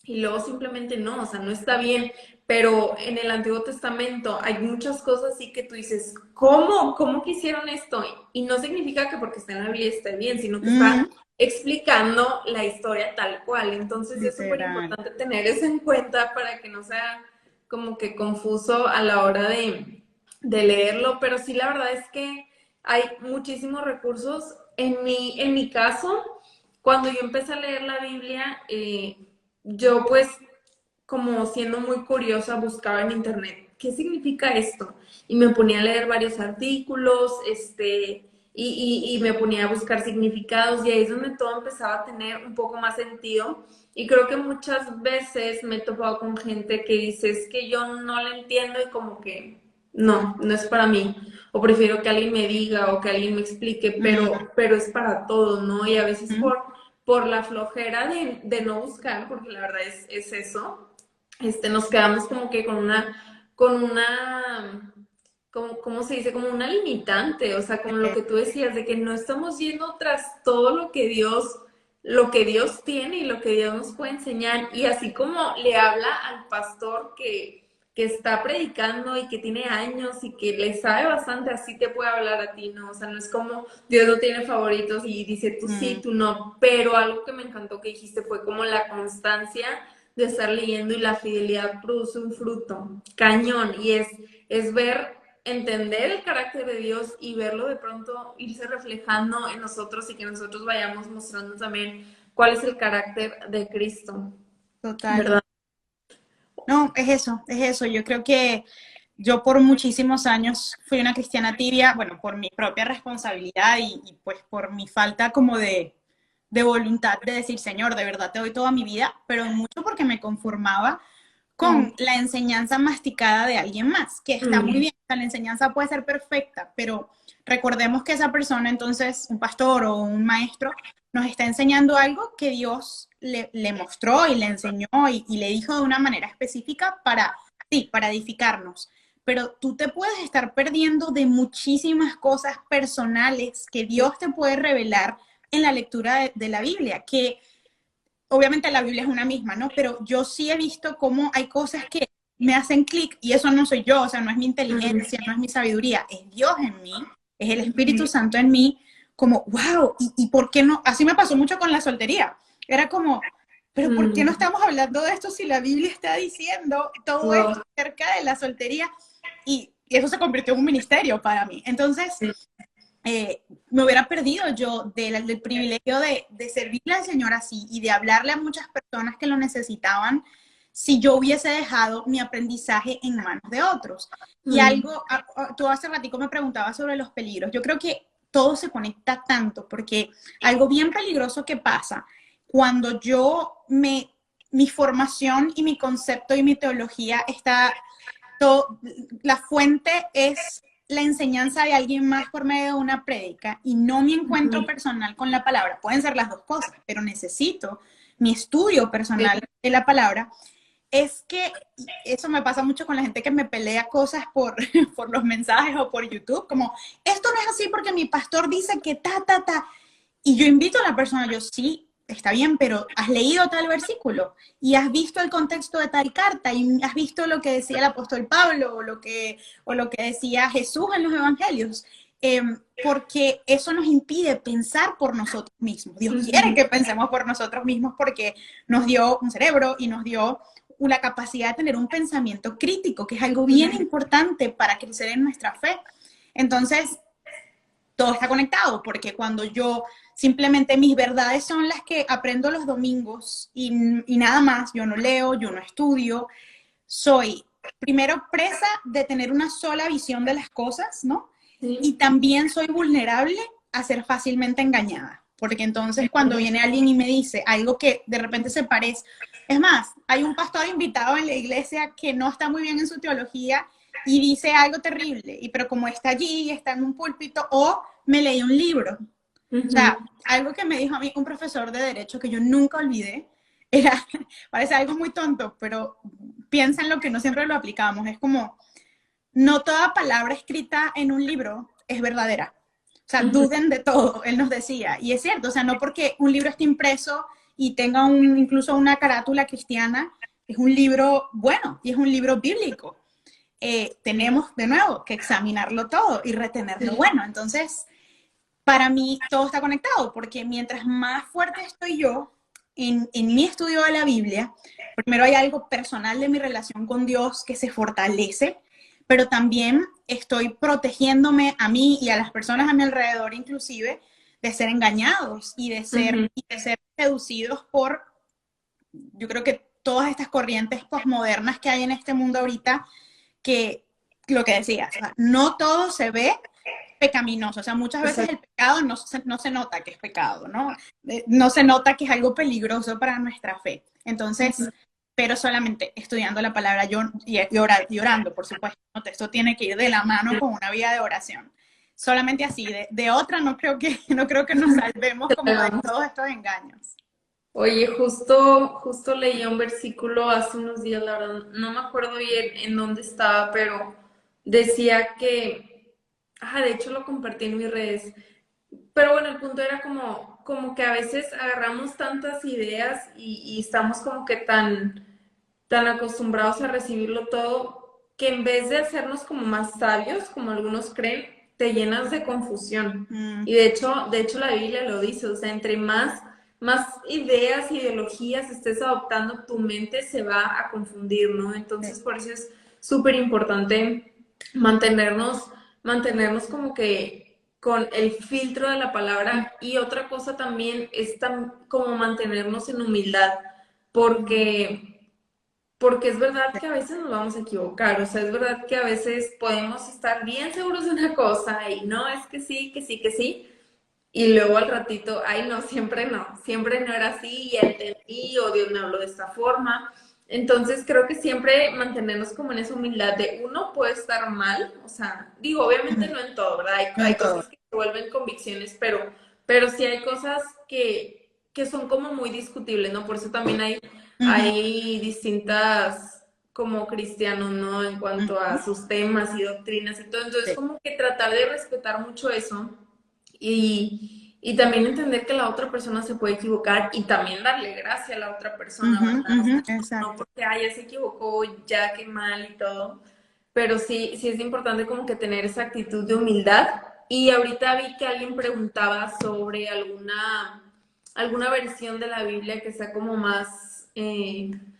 y luego simplemente no, o sea, no está bien. Pero en el Antiguo Testamento hay muchas cosas así que tú dices, ¿cómo? ¿Cómo que hicieron esto? Y no significa que porque está en la Biblia esté bien, sino que está explicando la historia tal cual. Entonces es súper Literal. importante tener eso en cuenta para que no sea como que confuso a la hora de leerlo. Pero sí, la verdad es que hay muchísimos recursos. En mi caso, cuando yo empecé a leer la Biblia, yo pues como siendo muy curiosa buscaba en internet, ¿qué significa esto? Y me ponía a leer varios artículos, y me ponía a buscar significados y ahí es donde todo empezaba a tener un poco más sentido. Y creo que muchas veces me he topado con gente que dice, es que yo no la entiendo y como que no es para mí. O prefiero que alguien me diga o que alguien me explique, pero es para todos, ¿no? Y a veces por la flojera de no buscar, porque la verdad es eso, nos quedamos como que con una, ¿cómo se dice? Como una limitante, o sea, como lo que tú decías, de que no estamos yendo tras todo lo que Dios tiene y lo que Dios nos puede enseñar. Y así como le habla al pastor que está predicando y que tiene años y que le sabe bastante, así te puede hablar a ti, ¿no? O sea, no es como Dios no tiene favoritos y dice tú sí, tú no, pero algo que me encantó que dijiste fue como la constancia de estar leyendo y la fidelidad produce un fruto cañón y es ver, entender el carácter de Dios y verlo de pronto irse reflejando en nosotros y que nosotros vayamos mostrando también cuál es el carácter de Cristo, Total. ¿verdad? No, es eso, es eso. Yo creo que yo por muchísimos años fui una cristiana tibia, bueno, por mi propia responsabilidad y pues por mi falta como de voluntad de decir, Señor, de verdad te doy toda mi vida, pero mucho porque me conformaba con la enseñanza masticada de alguien más, que está muy bien, o sea, la enseñanza puede ser perfecta, pero recordemos que esa persona, entonces, un pastor o un maestro, nos está enseñando algo que Dios le mostró y le enseñó y le dijo de una manera específica para, sí, para edificarnos. Pero tú te puedes estar perdiendo de muchísimas cosas personales que Dios te puede revelar en la lectura de la Biblia, que obviamente la Biblia es una misma, ¿no? Pero yo sí he visto cómo hay cosas que me hacen clic y eso no soy yo, o sea, no es mi inteligencia, no es mi sabiduría, es Dios en mí, es el Espíritu Santo en mí, como, wow, ¿y por qué no? Así me pasó mucho con la soltería. Era como, pero ¿por qué no estamos hablando de esto si la Biblia está diciendo todo esto acerca de la soltería? Y eso se convirtió en un ministerio para mí. Entonces, me hubiera perdido yo del privilegio de servirle al Señor así y de hablarle a muchas personas que lo necesitaban si yo hubiese dejado mi aprendizaje en manos de otros. Y algo, tú hace ratico me preguntabas sobre los peligros. Yo creo que todo se conecta tanto porque algo bien peligroso que pasa cuando mi formación y mi concepto y mi teología está, la fuente es la enseñanza de alguien más por medio de una prédica y no mi encuentro personal con la palabra. Pueden ser las dos cosas, pero necesito mi estudio personal de la palabra. Es que eso me pasa mucho con la gente que me pelea cosas por los mensajes o por YouTube, como, esto no es así porque mi pastor dice que ta. Y yo invito a la persona, yo sí, está bien, pero has leído tal versículo y has visto el contexto de tal carta y has visto lo que decía el apóstol Pablo o lo que decía Jesús en los evangelios. Porque eso nos impide pensar por nosotros mismos. Dios quiere que pensemos por nosotros mismos porque nos dio un cerebro y nos dio una capacidad de tener un pensamiento crítico, que es algo bien importante para crecer en nuestra fe. Entonces, todo está conectado, porque cuando yo simplemente mis verdades son las que aprendo los domingos y nada más, yo no leo, yo no estudio, soy primero presa de tener una sola visión de las cosas, ¿no? Sí. Y también soy vulnerable a ser fácilmente engañada, porque entonces cuando viene alguien y me dice algo que de repente se parece, es más, hay un pastor invitado en la iglesia que no está muy bien en su teología y dice algo terrible, pero como está allí, está en un púlpito, o me leí un libro. O sea, algo que me dijo a mí un profesor de Derecho que yo nunca olvidé, parece algo muy tonto, pero piensa en lo que no siempre lo aplicamos. Es como, no toda palabra escrita en un libro es verdadera. O sea, duden de todo, él nos decía. Y es cierto, o sea, no porque un libro esté impreso y tenga incluso una carátula cristiana, es un libro bueno y es un libro bíblico. Tenemos, de nuevo, que examinarlo todo y retener lo bueno. Entonces, para mí, todo está conectado, porque mientras más fuerte estoy yo en mi estudio de la Biblia, primero hay algo personal de mi relación con Dios que se fortalece, pero también estoy protegiéndome a mí y a las personas a mi alrededor, inclusive, de ser engañados y de ser seducidos por, yo creo que todas estas corrientes posmodernas que hay en este mundo ahorita, que lo que decías, o sea, no todo se ve pecaminoso, o sea, muchas veces el pecado no se nota que es pecado, ¿no? No se nota que es algo peligroso para nuestra fe. Entonces, pero solamente estudiando la palabra y orando, por supuesto, ¿no? Esto tiene que ir de la mano con una vida de oración. Solamente así, de otra no creo que nos salvemos como de todos estos engaños. Oye, justo leí un versículo hace unos días, la verdad, no me acuerdo bien en dónde estaba, pero decía que, de hecho lo compartí en mis redes, pero bueno, el punto era como que a veces agarramos tantas ideas y estamos como que tan acostumbrados a recibirlo todo, que en vez de hacernos como más sabios, como algunos creen, te llenas de confusión. Y de hecho la Biblia lo dice, o sea, entre más ideas, ideologías estés adoptando, tu mente se va a confundir, ¿no? Entonces, por eso es súper importante mantenernos como que con el filtro de la palabra. Y otra cosa también es como mantenernos en humildad, porque es verdad que a veces nos vamos a equivocar, o sea, es verdad que a veces podemos estar bien seguros de una cosa y no, es que sí, que sí, que sí, y luego al ratito, ay, no, siempre no era así, y entendí, o Dios me habló de esta forma. Entonces creo que siempre mantenernos como en esa humildad de uno puede estar mal, o sea, digo, obviamente no en todo, ¿verdad? Hay cosas que se vuelven convicciones, pero sí hay cosas que son como muy discutibles, ¿no? Por eso también hay distintas como cristianos, ¿no? En cuanto a sus temas y doctrinas y todo. Entonces, como que tratar de respetar mucho eso y también entender que la otra persona se puede equivocar y también darle gracia a la otra persona, ¿verdad? No porque ya se equivocó, ya qué mal y todo. Pero sí es importante como que tener esa actitud de humildad. Y ahorita vi que alguien preguntaba sobre alguna versión de la Biblia que sea como más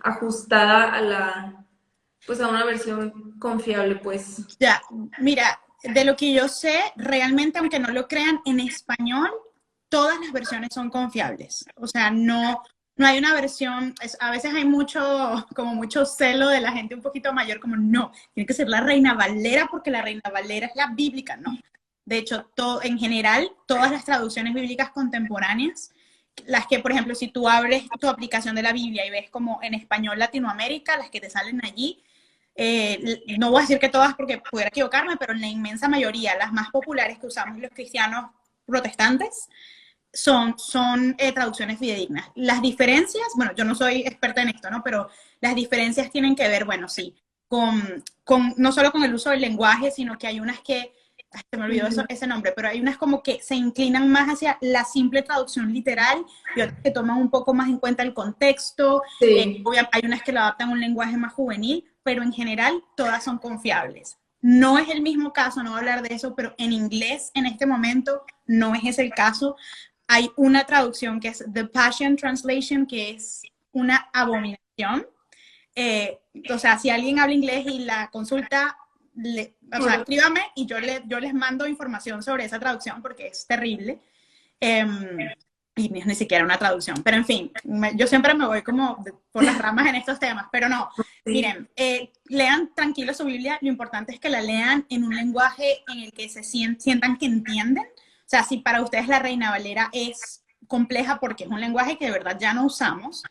ajustada pues a una versión confiable, pues. Ya, mira, de lo que yo sé, realmente, aunque no lo crean, en español todas las versiones son confiables. O sea, no hay una versión, a veces hay como mucho celo de la gente un poquito mayor, como no, tiene que ser la Reina Valera porque la Reina Valera es la bíblica, no. De hecho, en general, todas las traducciones bíblicas contemporáneas, las que, por ejemplo, si tú abres tu aplicación de la Biblia y ves como en español Latinoamérica, las que te salen allí, no voy a decir que todas porque pudiera equivocarme, pero en la inmensa mayoría, las más populares que usamos los cristianos protestantes, son traducciones fidedignas. Las diferencias, bueno, yo no soy experta en esto, ¿no? Pero las diferencias tienen que ver, bueno, sí, no solo con el uso del lenguaje, sino que hay unas que, se me olvidó ese nombre, pero hay unas como que se inclinan más hacia la simple traducción literal y otras que toman un poco más en cuenta el contexto. Sí. Hay unas que lo adaptan a un lenguaje más juvenil, pero en general todas son confiables. No es el mismo caso, no voy a hablar de eso, pero en inglés en este momento no es ese el caso. Hay una traducción que es The Passion Translation, que es una abominación. O sea, si alguien habla inglés y la consulta, o sea, escríbame y yo les mando información sobre esa traducción porque es terrible. Y ni siquiera una traducción. Pero en fin, yo siempre me voy como por las ramas en estos temas, pero no. Miren, lean tranquilo su Biblia, lo importante es que la lean en un lenguaje en el que se sientan que entienden. O sea, si para ustedes la Reina Valera es compleja porque es un lenguaje que de verdad ya no usamos,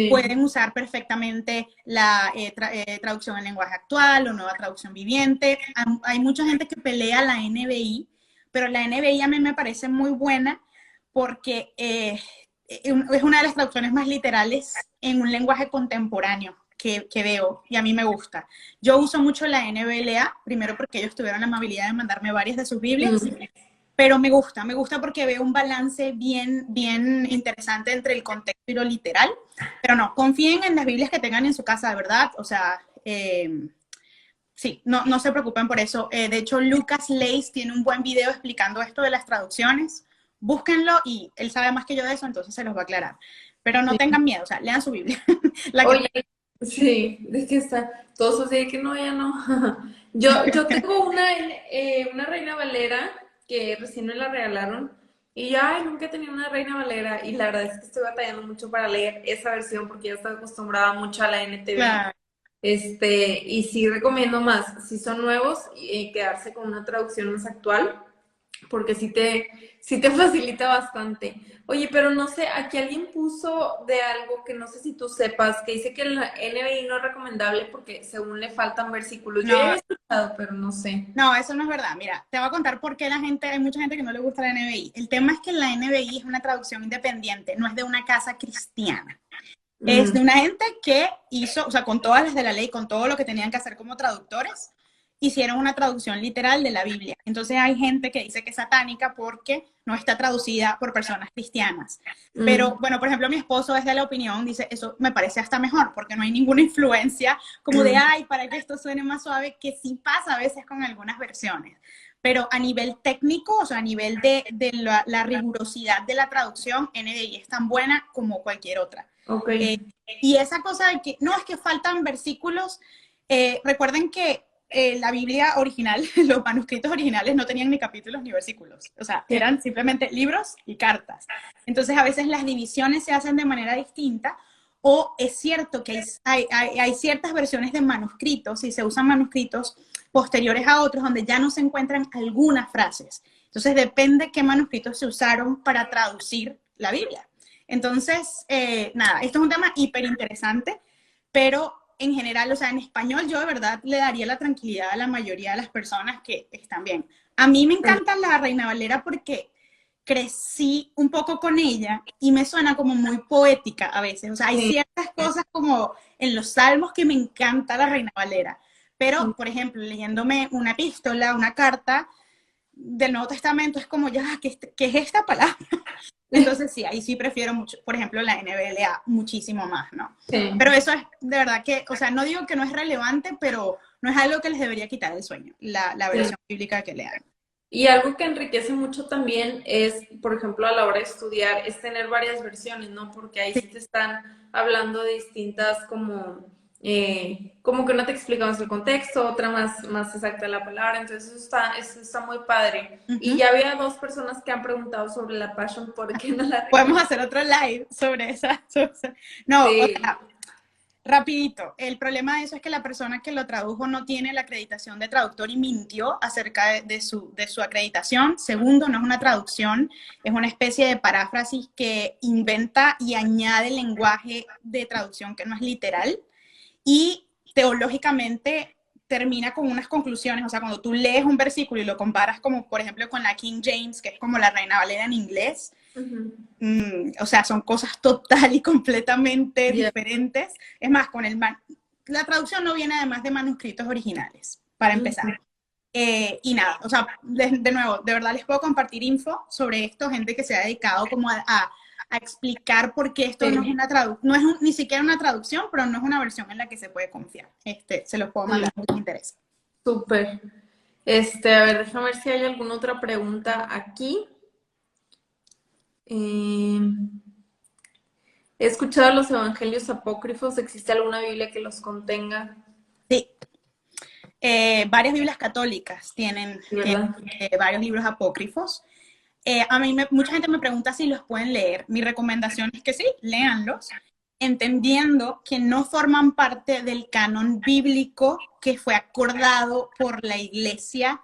pueden usar perfectamente la traducción en lenguaje actual o nueva traducción viviente. Hay mucha gente que pelea la NBI, pero la NBI a mí me parece muy buena porque es una de las traducciones más literales en un lenguaje contemporáneo que veo y a mí me gusta. Yo uso mucho la NBLA, primero porque ellos tuvieron la amabilidad de mandarme varias de sus Biblias, pero me gusta porque veo un balance bien interesante entre el contexto y lo literal. Pero no, confíen en las Biblias que tengan en su casa, de verdad. O sea, sí, no se preocupen por eso. De hecho, Lucas Leis tiene un buen video explicando esto de las traducciones. Búsquenlo y él sabe más que yo de eso, entonces se los va a aclarar. Pero no tengan miedo, o sea, lean su Biblia. Oye, sí, es que está todos así de que no, ya no. Yo tengo una Reina Valera que recién me la regalaron Y ya, ay, nunca he tenido una Reina Valera y la verdad es que estoy batallando mucho para leer esa versión porque ya estoy acostumbrada mucho a la NTV. Claro. Y sí recomiendo más, si son nuevos, quedarse con una traducción más actual, porque sí te facilita bastante. Oye, pero no sé, aquí alguien puso de algo que no sé si tú sepas, que dice que la NBI no es recomendable porque según le faltan versículos. Yo ya No, había escuchado, pero no sé. no, eso no es verdad. Mira, te voy a contar por qué hay mucha gente que no le gusta la NBI. El tema es que la NBI es una traducción independiente, no es de una casa cristiana. Es de Mm, una gente que hizo, o sea, con todas las de la ley, con todo lo que tenían que hacer como traductores, hicieron una traducción literal de la Biblia. Entonces hay gente que dice que es satánica porque no está traducida por personas cristianas. Pero, mm, bueno, por ejemplo, mi esposo es de la opinión, dice, eso me parece hasta mejor, porque no hay ninguna influencia como de, mm. ay, para que esto suene más suave, que sí pasa a veces con algunas versiones. Pero a nivel técnico, o sea, a nivel de la rigurosidad de la traducción, NBI es tan buena como cualquier otra. Ok. Eh, y esa cosa de que, no, es que faltan versículos, recuerden que la Biblia original, los manuscritos originales no tenían ni capítulos ni versículos, o sea, Sí. eran simplemente libros y cartas. Entonces a veces las divisiones se hacen de manera distinta o es cierto que hay ciertas versiones de manuscritos y se usan manuscritos posteriores a otros donde ya no se encuentran algunas frases. Entonces depende qué manuscritos se usaron para traducir la Biblia. Entonces, nada, esto es un tema hiper interesante, pero en general, o sea, en español yo de verdad le daría la tranquilidad a la mayoría de las personas que están bien. A mí me encanta la Reina Valera porque crecí un poco con ella y me suena como muy poética a veces. O sea, hay Sí. ciertas cosas como en los salmos que me encanta la Reina Valera. Pero, por ejemplo, leyéndome una epístola, una carta del Nuevo Testamento, es como, ya, ¿qué es esta palabra? Entonces sí, ahí sí prefiero mucho, por ejemplo, la NBLA muchísimo más, ¿no? Sí. Pero eso es de verdad que, o sea, no digo que no es relevante, pero no es algo que les debería quitar el sueño, la Sí. versión bíblica que lean. Y algo que enriquece mucho también es, por ejemplo, a la hora de estudiar, es tener varias versiones, ¿no? Porque ahí Sí, sí te están hablando de distintas como que no te explicamos el contexto, otra más exacta de la palabra, entonces eso está muy padre. Y uh-huh. ya había dos personas que han preguntado sobre la Passion, ¿por qué no la Podemos recomiendas? hacer otro live sobre esa. No, o Sí, sea, rapidito, el problema de eso es que la persona que lo tradujo no tiene la acreditación de traductor y mintió acerca de su acreditación. Segundo, no es una traducción, es una especie de paráfrasis que inventa y añade lenguaje de traducción que no es literal y teológicamente termina con unas conclusiones. O sea, cuando tú lees un versículo y lo comparas como, por ejemplo, con la King James, que es como la Reina Valera en inglés, ujú, o sea, son cosas total y completamente ya, diferentes. Es más, la traducción no viene además de manuscritos originales, para ujú, empezar. Y nada, o sea, de nuevo, de verdad les puedo compartir info sobre esto, gente que se ha dedicado como a explicar por qué esto no es sí, una ni siquiera una traducción, pero no es una versión en la que se puede confiar. Se los puedo sí, mandar si les interesa. súper. A ver, déjame ver si hay alguna otra pregunta aquí. Eh, He escuchado los evangelios apócrifos. ¿Existe alguna Biblia que los contenga? Sí, varias Biblias católicas tienen ¿Verdad? varios libros apócrifos. Mucha gente me pregunta si los pueden leer. Mi recomendación es que sí, léanlos, entendiendo que no forman parte del canon bíblico que fue acordado por la iglesia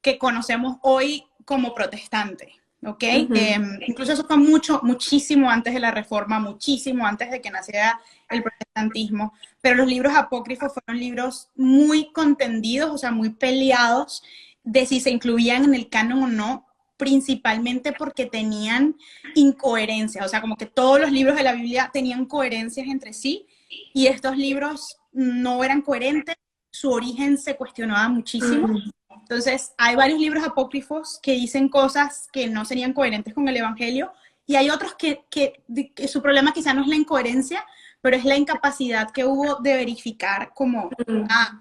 que conocemos hoy como protestante. ¿Ok? Ujú. Incluso eso fue muchísimo antes de la Reforma, muchísimo antes de que naciera el protestantismo, pero los libros apócrifos fueron libros muy contendidos, o sea, muy peleados de si se incluían en el canon o no, principalmente porque tenían incoherencias, o sea, como que todos los libros de la Biblia tenían coherencias entre sí y estos libros no eran coherentes, su origen se cuestionaba muchísimo. Ujú. Entonces, hay varios libros apócrifos que dicen cosas que no serían coherentes con el Evangelio y hay otros que su problema quizá no es la incoherencia, pero es la incapacidad que hubo de verificar como,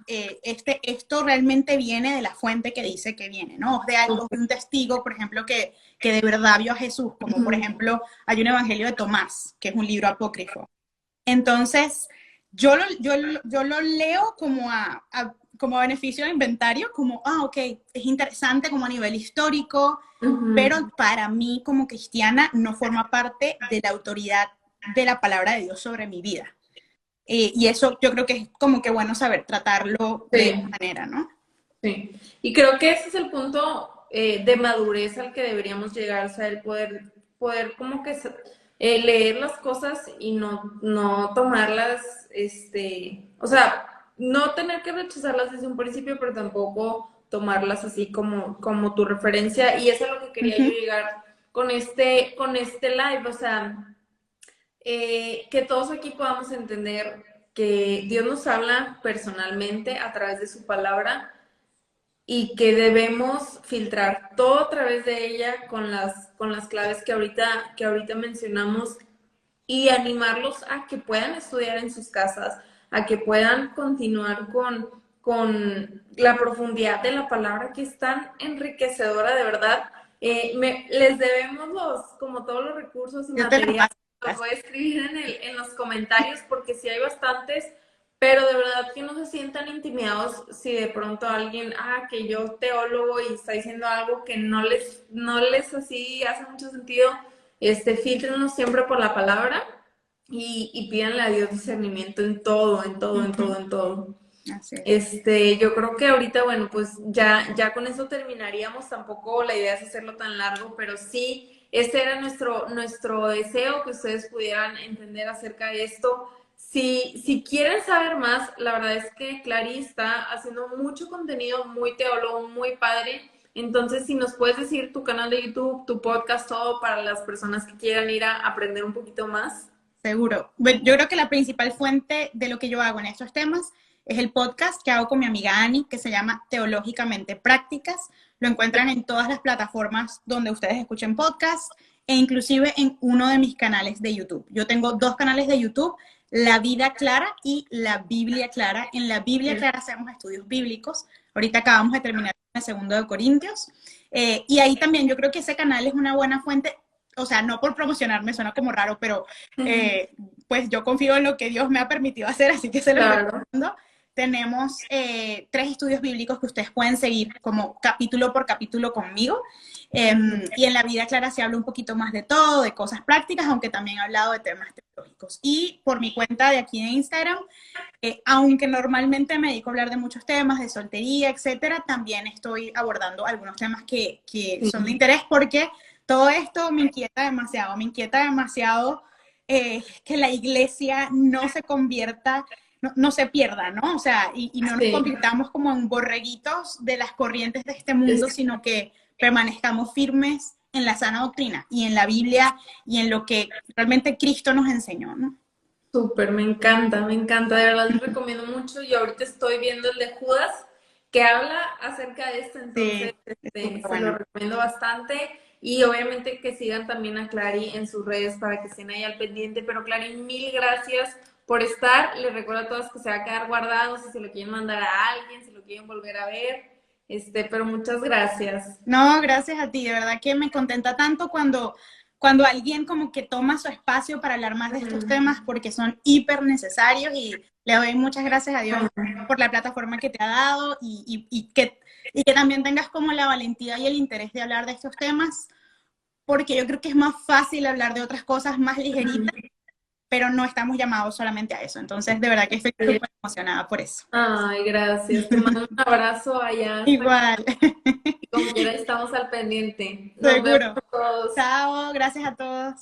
esto realmente viene de la fuente que dice que viene, ¿no? O de un testigo, por ejemplo, que de verdad vio a Jesús, como por Ujú. ejemplo hay un Evangelio de Tomás, que es un libro apócrifo. Entonces, yo lo leo como como beneficio de inventario, como, ok, es interesante como a nivel histórico, Ujú. pero para mí como cristiana no forma parte de la autoridad de la palabra de Dios sobre mi vida. Y eso yo creo que es como que bueno saber tratarlo de esa Sí, manera, ¿no? sí. Y creo que ese es el punto de madurez al que deberíamos llegar, o sea, el poder como que leer las cosas y no tomarlas, o sea, no tener que rechazarlas desde un principio, pero tampoco tomarlas así como tu referencia. Y eso es lo que quería yo Ujú. llegar con este live, o sea, que todos aquí podamos entender que Dios nos habla personalmente a través de su palabra y que debemos filtrar todo a través de ella con las claves que ahorita mencionamos y animarlos a que puedan estudiar en sus casas, a que puedan continuar con la profundidad de la palabra que es tan enriquecedora de verdad. Les debemos como todos los recursos y Yo te la materiales, paso. los voy a escribir en los comentarios porque sí hay bastantes, pero de verdad que no se sientan intimidados si de pronto alguien, que yo teólogo y está diciendo algo que no les así hace mucho sentido, filtrenos siempre por la palabra y pídanle a Dios discernimiento en todo, en todo, en Ujú. todo, en todo. Así es. Yo creo que ahorita, bueno, pues ya con eso terminaríamos. Tampoco la idea es hacerlo tan largo, pero sí, este era nuestro deseo, que ustedes pudieran entender acerca de esto. Si quieren saber más, la verdad es que Clary está haciendo mucho contenido muy teólogo, muy padre. Entonces, si nos puedes decir tu canal de YouTube, tu podcast, todo para las personas que quieran ir a aprender un poquito más. Seguro. Bueno, yo creo que la principal fuente de lo que yo hago en estos temas es el podcast que hago con mi amiga Ani, que se llama Teológicamente Prácticas. Lo encuentran en todas las plataformas donde ustedes escuchen podcast e inclusive en uno de mis canales de YouTube. Yo tengo dos canales de YouTube, La Vida Clara y La Biblia Clara. En La Biblia Clara hacemos estudios bíblicos. Ahorita acabamos de terminar el segundo de Corintios. Y ahí también yo creo que ese canal es una buena fuente, o sea, no por promocionarme, suena como raro, pero pues yo confío en lo que Dios me ha permitido hacer, así que se los Claro. recomiendo. Tenemos 3 estudios bíblicos que ustedes pueden seguir como capítulo por capítulo conmigo. Y en La Vida Clara se habla un poquito más de todo, de cosas prácticas, aunque también he hablado de temas teológicos. Y por mi cuenta de aquí en Instagram, aunque normalmente me dedico a hablar de muchos temas, de soltería, etcétera, también estoy abordando algunos temas que son de interés porque todo esto me inquieta demasiado que la iglesia no se convierta, no se pierda, ¿no? O sea, y no nos Sí. convirtamos como en borreguitos de las corrientes de este mundo, sino que permanezcamos firmes en la sana doctrina y en la Biblia y en lo que realmente Cristo nos enseñó, ¿no? Súper, me encanta, de verdad les recomiendo mucho. Yo ahorita estoy viendo el de Judas, que habla acerca de esto, entonces Sí, es súper se lo bueno. recomiendo bastante. Y obviamente que sigan también a Clary en sus redes para que estén ahí al pendiente. Pero Clary, mil gracias por estar. Les recuerdo a todos que se va a quedar guardado si se lo quieren mandar a alguien, si lo quieren volver a ver. Pero muchas gracias. No, gracias a ti, de verdad que me contenta tanto cuando alguien como que toma su espacio para hablar más de estos temas porque son hiper necesarios y le doy muchas gracias a Dios por la plataforma que te ha dado y que también tengas como la valentía y el interés de hablar de estos temas porque yo creo que es más fácil hablar de otras cosas más ligeritas, pero no estamos llamados solamente a eso. Entonces, de verdad que estoy súper emocionada por eso. Ay, gracias. Te mando un abrazo allá hasta Igual, como quiera estamos al pendiente. Nos vemos seguro. todos. Chao, gracias a todos.